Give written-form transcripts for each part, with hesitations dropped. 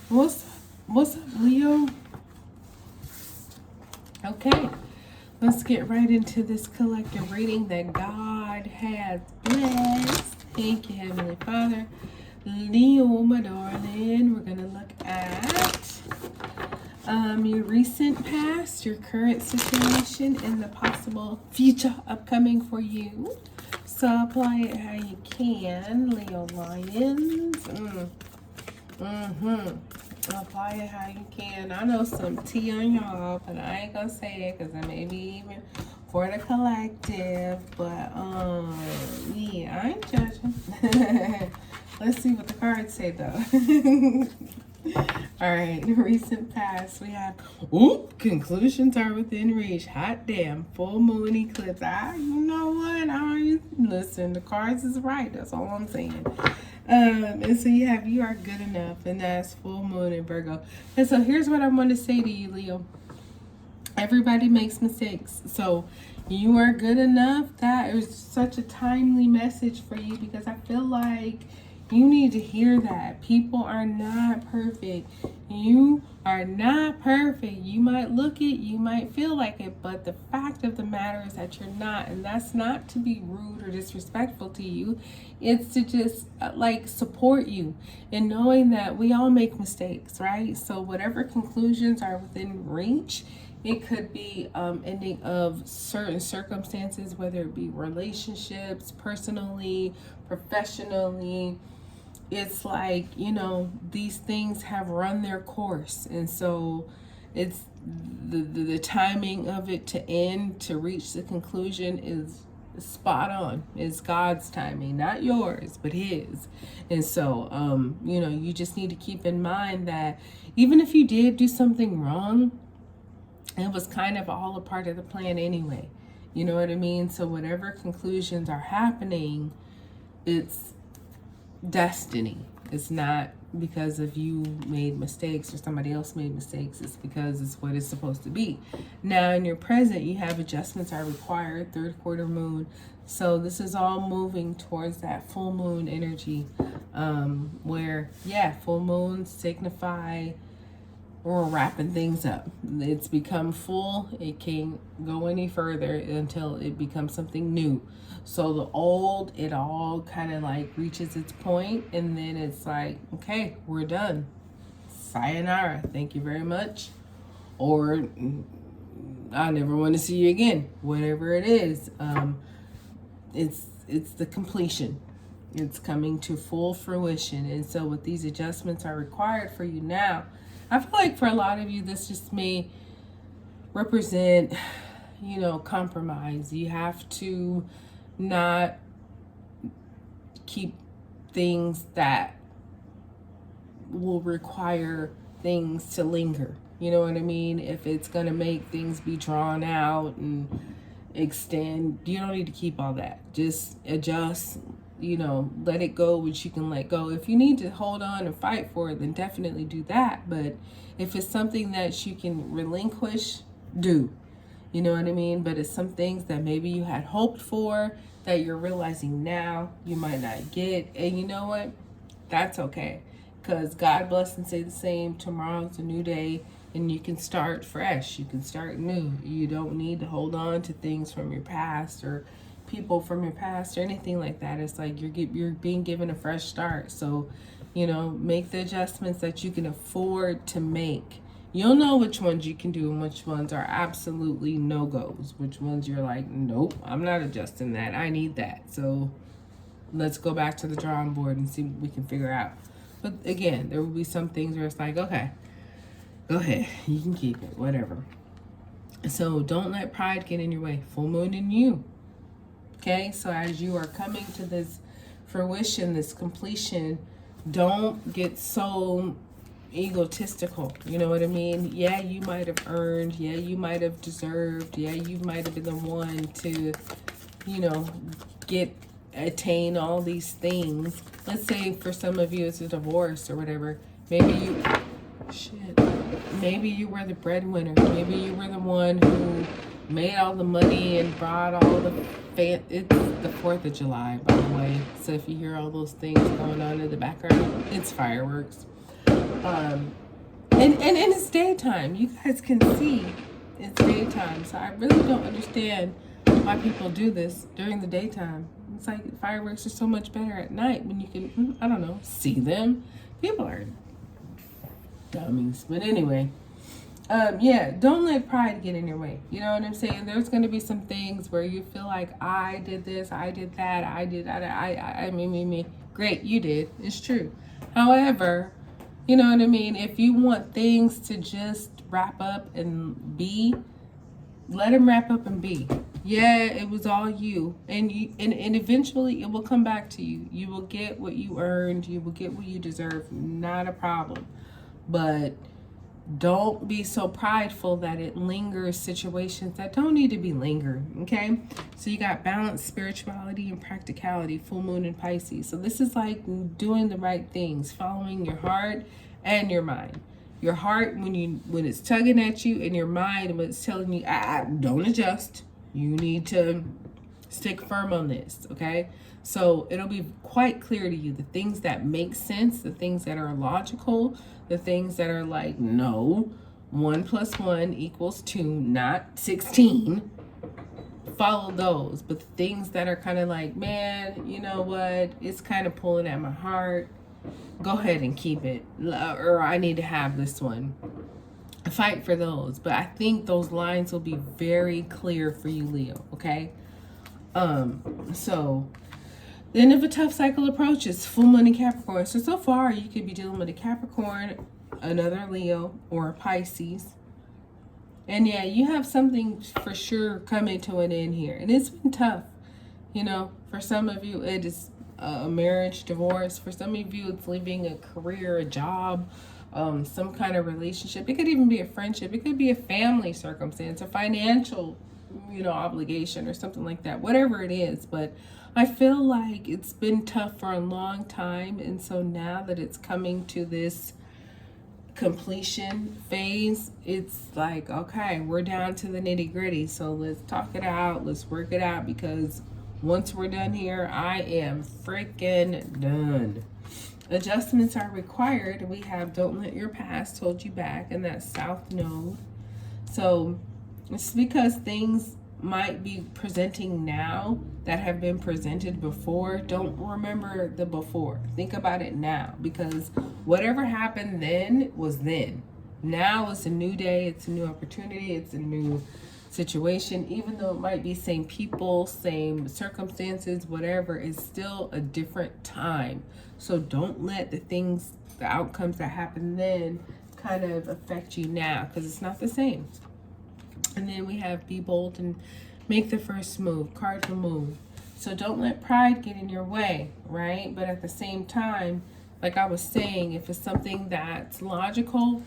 What's what's up, Leo? Okay, let's get right into this collective reading that God has blessed. Thank you, Heavenly Father. Leo, my darling, we're gonna look at your recent past, your current situation, and the possible future upcoming for you. So apply it how you can, Leo Lions. Apply it how you can. I know some tea on y'all, but I ain't gonna say it because it may be even for the collective. But yeah, I ain't judging. Let's see what the cards say though. All right, recent past we have conclusions are within reach. Hot damn, full moon eclipse. You know what? Listen, the cards is right. That's all I'm saying. And so you are good enough, and that's full moon in Virgo. And so here's what I want to say to you, Leo. Everybody makes mistakes. So you are good enough. That is such a timely message for you because I feel like you need to hear that. People are not perfect. You are not perfect. You might look it, you might feel like it, but the fact of the matter is that you're not. And that's not to be rude or disrespectful to you. It's to just support you in knowing that we all make mistakes, right? So whatever conclusions are within reach, it could be ending of certain circumstances, whether it be relationships, personally, professionally. It's like, these things have run their course. And so it's the timing of it to end, to reach the conclusion is spot on. It's God's timing, not yours, but his. And so, you just need to keep in mind that even if you did do something wrong, it was kind of all a part of the plan anyway. You know what I mean? So whatever conclusions are happening, it's destiny. It's not because of you made mistakes or somebody else made mistakes. It's because it's what it's supposed to be. Now in your present, you have adjustments are required, third quarter moon. So this is all moving towards that full moon energy, where full moons signify we're wrapping things up. It's become full. It can't go any further until it becomes something new. So the old, it all kind of reaches its point, and then it's like, okay, we're done. Sayonara. Thank you very much. Or I never want to see you again. Whatever it is, it's the completion. It's coming to full fruition. And so what these adjustments are required for you now, I feel like for a lot of you, this just may represent, compromise. You have to not keep things that will require things to linger. You know what I mean? If it's going to make things be drawn out and extend, you don't need to keep all that. Just adjust, let it go, which you can let go. If you need to hold on and fight for it, then definitely do that. But if it's something that you can relinquish, do. You know what I mean? But it's some things that maybe you had hoped for that you're realizing now you might not get. And you know what? That's okay. Because God bless and say the same. Tomorrow's a new day and you can start fresh. You can start new. You don't need to hold on to things from your past or people from your past or anything like that. It's like you're being given a fresh start. So, make the adjustments that you can afford to make. You'll know which ones you can do and which ones are absolutely no-goes. Which ones you're like, nope, I'm not adjusting that. I need that. So let's go back to the drawing board and see what we can figure out. But again, there will be some things where it's like, okay, go ahead. You can keep it, whatever. So don't let pride get in your way. Full moon in you. Okay, so as you are coming to this fruition, this completion, don't get so egotistical. You know what I mean? Yeah, you might have earned. Yeah, you might have deserved. Yeah, you might have been the one to, attain all these things. Let's say for some of you it's a divorce or whatever. Maybe you were the breadwinner. Maybe you were the one who made all the money and brought all the it's the 4th of July, by the way. So if you hear all those things going on in the background, it's fireworks. And it's daytime. You guys can see it's daytime. So I really don't understand why people do this during the daytime. It's like fireworks are so much better at night when you can, I don't know, see them. People are dummies. But anyway, yeah, don't let pride get in your way. You know what I'm saying? There's going to be some things where you feel like I did this, I did that, I did that, me. Great, you did. It's true. However, you know what I mean? If you want things to just wrap up and be, let them wrap up and be. Yeah, it was all you. And eventually it will come back to you. You will get what you earned. You will get what you deserve. Not a problem. But don't be so prideful that it lingers situations that don't need to be lingered, okay? So you got balance, spirituality, and practicality, full moon in Pisces. So this is like doing the right things, following your heart and your mind. Your heart when it's tugging at you, and your mind when it's telling you, don't adjust. You need to stick firm on this, okay? So it'll be quite clear to you the things that make sense, the things that are logical, the things that are like, no, 1 + 1 = 2, not 16. Follow those. But the things that are kind of like, man, you know what? It's kind of pulling at my heart. Go ahead and keep it. Or I need to have this one. Fight for those. But I think those lines will be very clear for you, Leo, okay? So the end of a tough cycle approaches, full moon in Capricorn. So far you could be dealing with a Capricorn, another Leo, or a Pisces. And yeah, you have something for sure coming to an end here. And it's been tough. You know, for some of you, it is a marriage, divorce. For some of you, it's leaving a career, a job, some kind of relationship. It could even be a friendship. It could be a family circumstance, a financial, obligation or something like that, whatever it is. But I feel like it's been tough for a long time. And so now that it's coming to this completion phase, it's like, okay, we're down to the nitty gritty. So let's talk it out. Let's work it out, because once we're done here, I am freaking done. Adjustments are required. We have don't let your past hold you back, and that's South Node. So it's because things might be presenting now that have been presented before. Don't remember the before. Think about it now, because whatever happened then was then. Now it's a new day. It's a new opportunity. It's a new situation. Even though it might be same people, same circumstances, whatever, it's still a different time. So don't let the outcomes that happen then kind of affect you now, because it's not the same. And then we have be bold and make the first move, cardinal move. So don't let pride get in your way, right? But at the same time, like I was saying, if it's something that's logical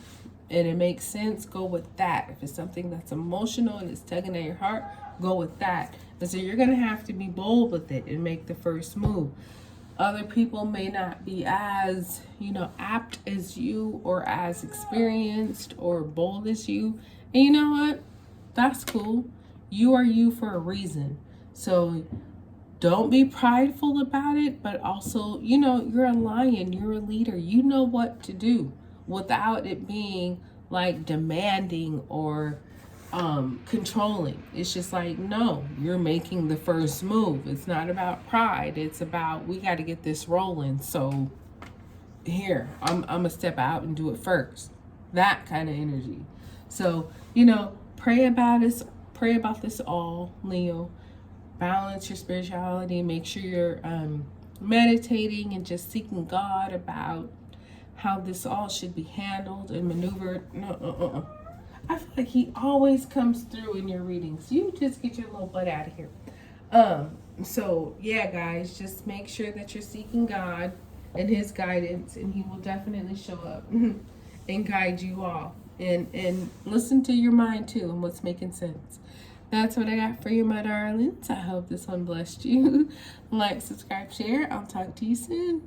and it makes sense, go with that. If it's something that's emotional and it's tugging at your heart, go with that. And so you're going to have to be bold with it and make the first move. Other people may not be as, apt as you, or as experienced or bold as you. And you know what? That's cool. You are you for a reason. So don't be prideful about it, but also, you're a lion, you're a leader. You know what to do without it being like demanding or controlling. It's just like, no, you're making the first move. It's not about pride. It's about, we got to get this rolling. So here, I'm going to step out and do it first. That kind of energy. So, pray about this all, Leo. Balance your spirituality. Make sure you're meditating and just seeking God about how this all should be handled and maneuvered. I feel like he always comes through in your readings. You just get your little butt out of here. So yeah, guys, just make sure that you're seeking God and his guidance, and he will definitely show up and guide you all. And listen to your mind too and what's making sense. That's what I got for you, my darlings. I hope this one blessed you. Like, subscribe, share. I'll talk to you soon.